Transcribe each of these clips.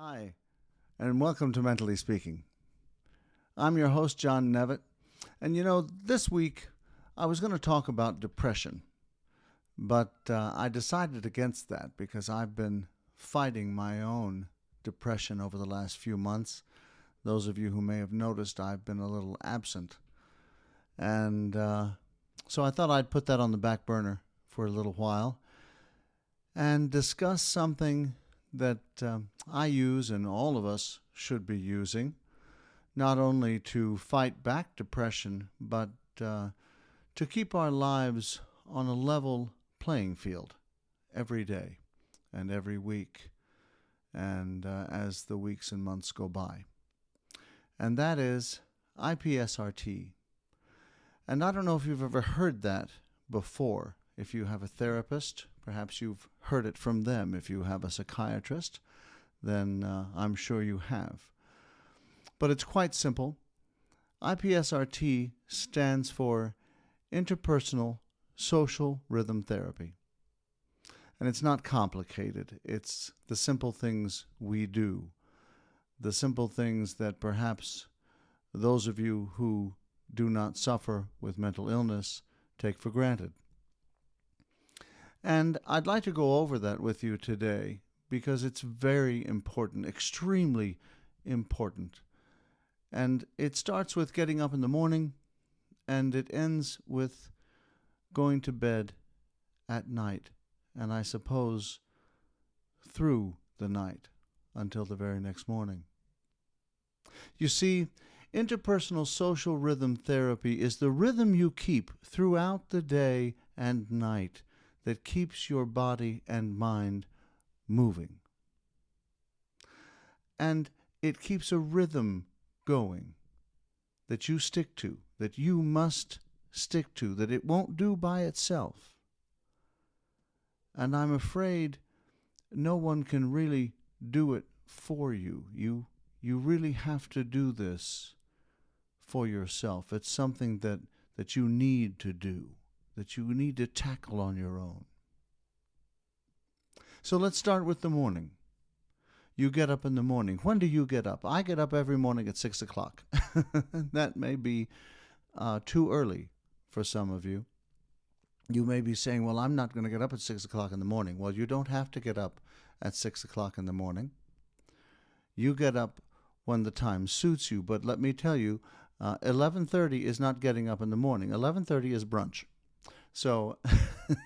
Hi, and welcome to Mentally Speaking. I'm your host, John Nevitt, and this week I was going to talk about depression, but I decided against that because I've been fighting my own depression over the last few months. Those of you who may have noticed, I've been a little absent, and so I thought I'd put that on the back burner for a little while and discuss something that I use and all of us should be using, not only to fight back depression, but to keep our lives on a level playing field every day and every week, and as the weeks and months go by. And that is I.P.S.R.T. And I don't know if you've ever heard that before. If you have a therapist, perhaps you've heard it from them. If you have a psychiatrist, then I'm sure you have. But it's quite simple. I.P.S.R.T. stands for Interpersonal Social Rhythm Therapy. And it's not complicated. It's the simple things we do, the simple things that perhaps those of you who do not suffer with mental illness take for granted. And I'd like to go over that with you today because it's very important, extremely important. And it starts with getting up in the morning and it ends with going to bed at night, and I suppose through the night until the very next morning. You see, interpersonal social rhythm therapy is the rhythm you keep throughout the day and night that keeps your body and mind moving. And it keeps a rhythm going that you stick to, that you must stick to, that it won't do by itself. And I'm afraid no one can really do it for you. You really have to do this for yourself. It's something that you need to do, that you need to tackle on your own. So let's start with the morning. You get up in the morning. When do you get up? I get up every morning at 6 o'clock. That may be too early for some of you. You may be saying, well, I'm not going to get up at 6 o'clock in the morning. Well, you don't have to get up at 6 o'clock in the morning. You get up when the time suits you. But let me tell you, 11:30 is not getting up in the morning. 11:30 is brunch. So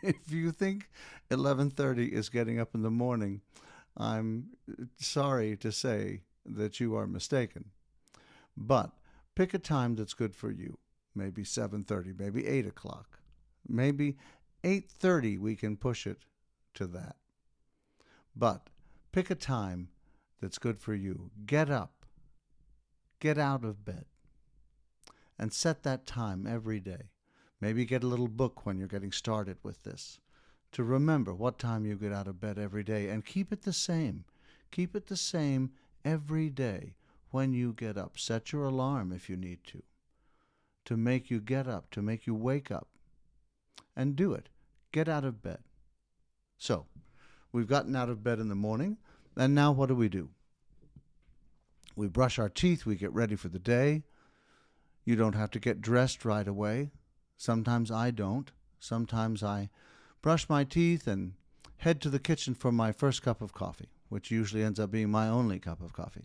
if you think 11:30 is getting up in the morning, I'm sorry to say that you are mistaken. But pick a time that's good for you. Maybe 7:30, maybe 8 o'clock. Maybe 8:30 we can push it to that. But pick a time that's good for you. Get up. Get out of bed. And set that time every day. Maybe get a little book when you're getting started with this to remember what time you get out of bed every day, and keep it the same. Keep it the same every day when you get up. Set your alarm if you need to make you get up, to make you wake up, and do it. Get out of bed. So, we've gotten out of bed in the morning, and now what do? We brush our teeth, we get ready for the day. You don't have to get dressed right away. Sometimes I don't. Sometimes I brush my teeth and head to the kitchen for my first cup of coffee, which usually ends up being my only cup of coffee.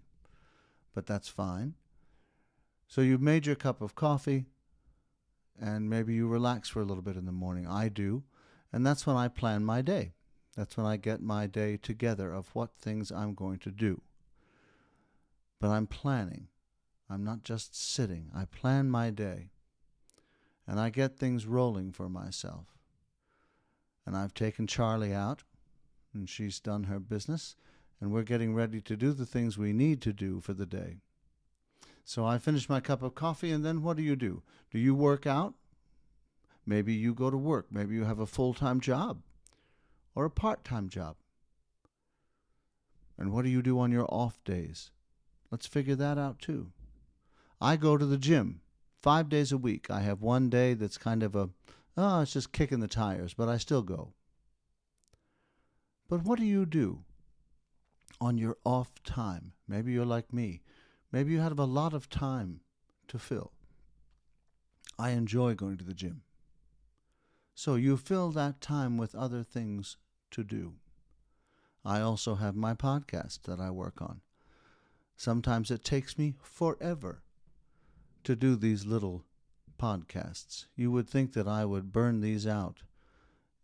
But that's fine. So you've made your cup of coffee, and maybe you relax for a little bit in the morning. I do. And that's when I plan my day. That's when I get my day together of what things I'm going to do. But I'm planning. I'm not just sitting. I plan my day. And I get things rolling for myself. And I've taken Charlie out, and she's done her business, and we're getting ready to do the things we need to do for the day. So I finish my cup of coffee, and then what do? Do you work out? Maybe you go to work. Maybe you have a full-time job or a part-time job. And what do you do on your off days? Let's figure that out too. I go to the gym 5 days a week. I have one day that's kind of it's just kicking the tires, but I still go. But what do you do on your off time. Maybe you're like me. Maybe you have a lot of time to fill. I enjoy going to the gym. So you fill that time with other things to do. I also have my podcast that I work on. Sometimes it takes me forever to do these little podcasts. You would think that I would burn these out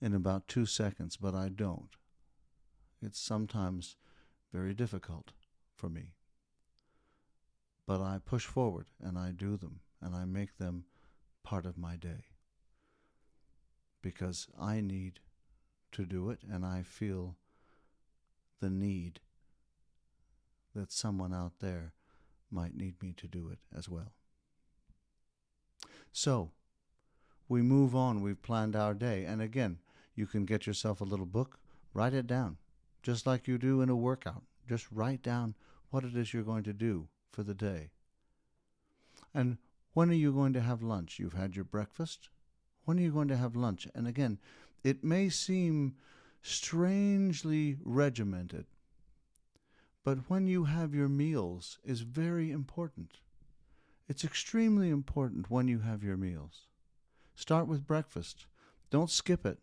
in about 2 seconds, but I don't. It's sometimes very difficult for me. But I push forward and I do them and I make them part of my day because I need to do it and I feel the need that someone out there might need me to do it as well. So, we move on. We've planned our day. And again, you can get yourself a little book, write it down, just like you do in a workout. Just write down what it is you're going to do for the day. And when are you going to have lunch? You've had your breakfast. When are you going to have lunch? And again, it may seem strangely regimented, but when you have your meals is very important. It's extremely important when you have your meals. Start with breakfast. Don't skip it.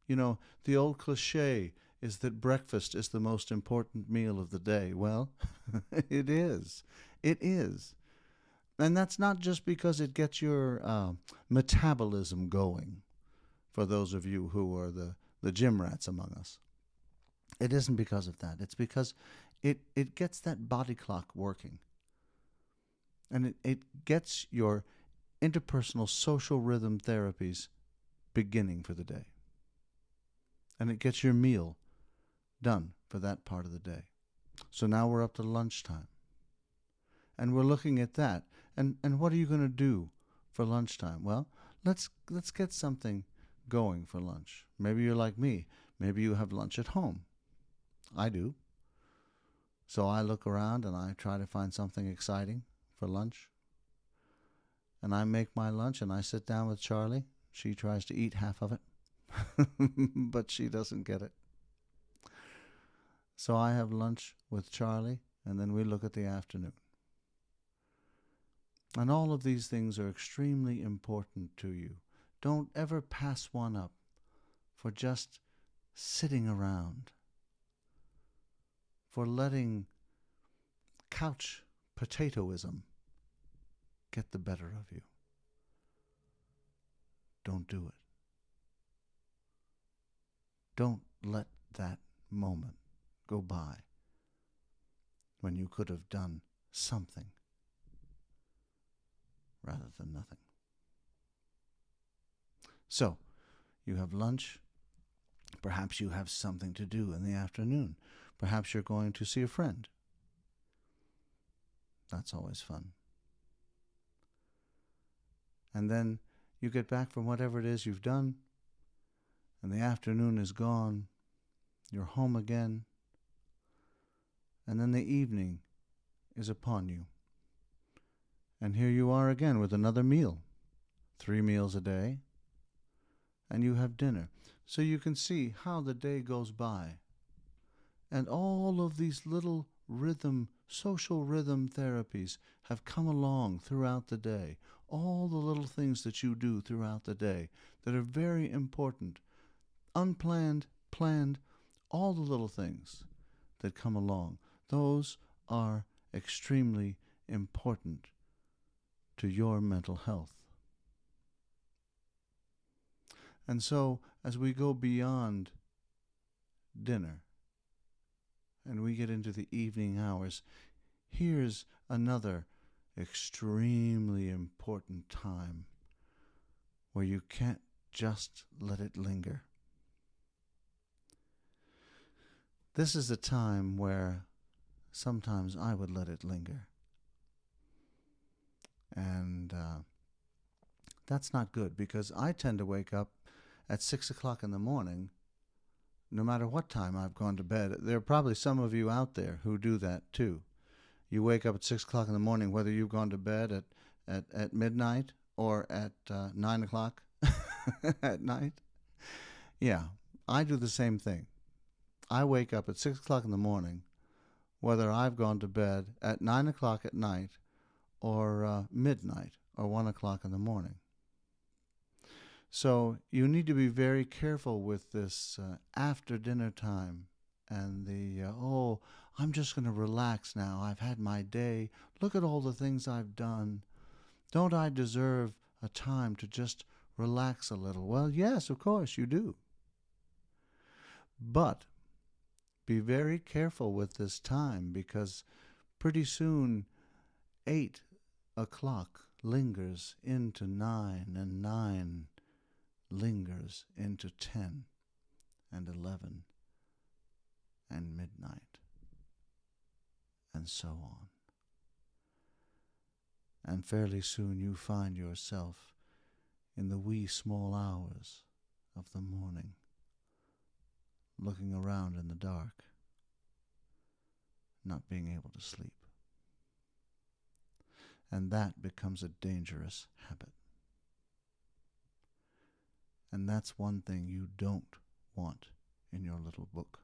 You know, the old cliche is that breakfast is the most important meal of the day. Well, it is. It is. And that's not just because it gets your metabolism going, for those of you who are the gym rats among us. It isn't because of that. It's because it gets that body clock working. And it gets your interpersonal social rhythm therapies beginning for the day. And it gets your meal done for that part of the day. So now we're up to lunchtime. And we're looking at that. And what are you going to do for lunchtime? Well, let's get something going for lunch. Maybe you're like me. Maybe you have lunch at home. I do. So I look around and I try to find something exciting for lunch. And I make my lunch and I sit down with Charlie. She tries to eat half of it, but she doesn't get it. So I have lunch with Charlie and then we look at the afternoon. And all of these things are extremely important to you. Don't ever pass one up for just sitting around, for letting couch potatoism get the better of you. Don't do it. Don't let that moment go by when you could have done something rather than nothing. So, you have lunch. Perhaps you have something to do in the afternoon. Perhaps you're going to see a friend. That's always fun. And then you get back from whatever it is you've done, and the afternoon is gone. You're home again. And then the evening is upon you. And here you are again with another meal. 3 meals a day. And you have dinner. So you can see how the day goes by. And all of these little social rhythm therapies have come along throughout the day. All the little things that you do throughout the day that are very important. Unplanned, planned, all the little things that come along. Those are extremely important to your mental health. And so, as we go beyond dinner and we get into the evening hours, here's another extremely important time where you can't just let it linger. This is a time where sometimes I would let it linger. And that's not good because I tend to wake up at 6 o'clock in the morning no matter what time I've gone to bed. There are probably some of you out there who do that too. You wake up at 6 o'clock in the morning whether you've gone to bed at midnight or at 9 o'clock at night. Yeah, I do the same thing. I wake up at 6 o'clock in the morning whether I've gone to bed at 9 o'clock at night or midnight or 1 o'clock in the morning. So you need to be very careful with this after dinner time and oh, I'm just going to relax now. I've had my day. Look at all the things I've done. Don't I deserve a time to just relax a little? Well, yes, of course you do. But be very careful with this time, because pretty soon 8 o'clock lingers into 9, and 9 lingers into 10 and 11 and midnight, and so on. And fairly soon you find yourself in the wee small hours of the morning, looking around in the dark, not being able to sleep. And that becomes a dangerous habit. And that's one thing you don't want in your little book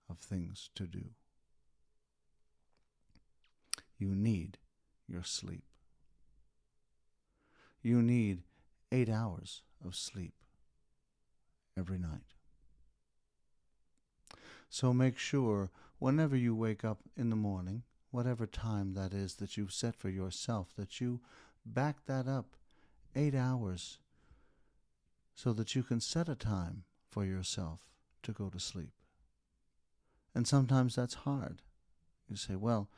of things to do. You need your sleep. You need 8 hours of sleep every night. So make sure whenever you wake up in the morning, whatever time that is that you've set for yourself, that you back that up 8 hours so that you can set a time for yourself to go to sleep. And sometimes that's hard. You say, well,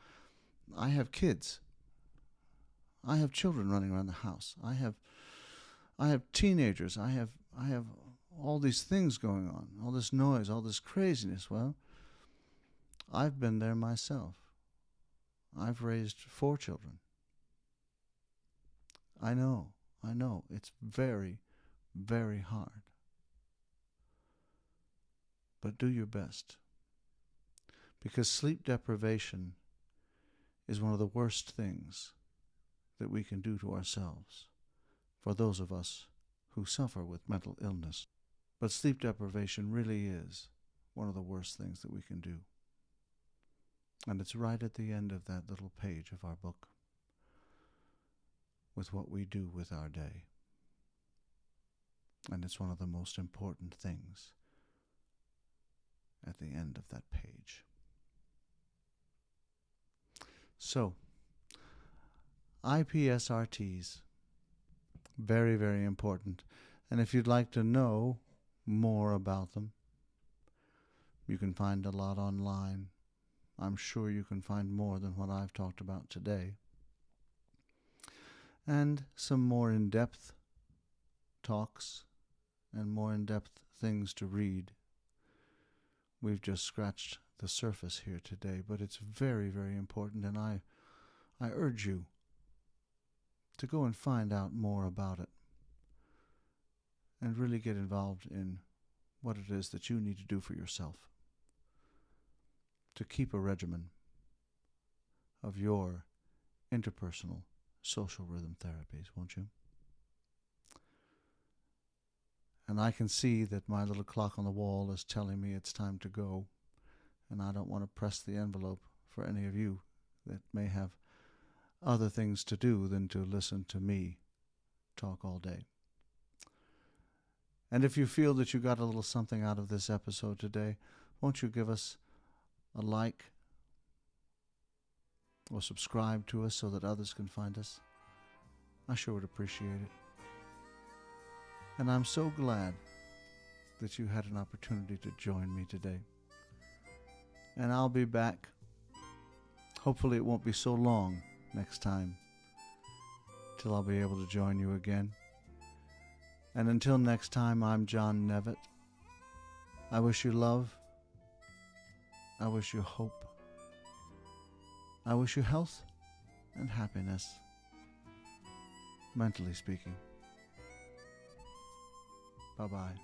I have kids. I have children running around the house. I have teenagers. I have all these things going on, all this noise, all this craziness. Well, I've been there myself. I've raised 4 children. I know. It's very, very hard. But do your best. Because sleep deprivation is one of the worst things that we can do to ourselves for those of us who suffer with mental illness. But sleep deprivation really is one of the worst things that we can do. And it's right at the end of that little page of our book with what we do with our day. And it's one of the most important things at the end of that page. So, I.P.S.R.Ts, very, very important. And if you'd like to know more about them, you can find a lot online. I'm sure you can find more than what I've talked about today. And some more in-depth talks and more in-depth things to read. We've just scratched the surface here today, but it's very, very important, and I urge you to go and find out more about it and really get involved in what it is that you need to do for yourself to keep a regimen of your interpersonal social rhythm therapies, won't you? And I can see that my little clock on the wall is telling me it's time to go, and I don't want to press the envelope for any of you that may have other things to do than to listen to me talk all day. And if you feel that you got a little something out of this episode today, won't you give us a like or subscribe to us so that others can find us? I sure would appreciate it. And I'm so glad that you had an opportunity to join me today. And I'll be back. Hopefully it won't be so long next time till I'll be able to join you again. And until next time, I'm John Nevitt. I wish you love. I wish you hope. I wish you health and happiness, mentally speaking. Bye-bye.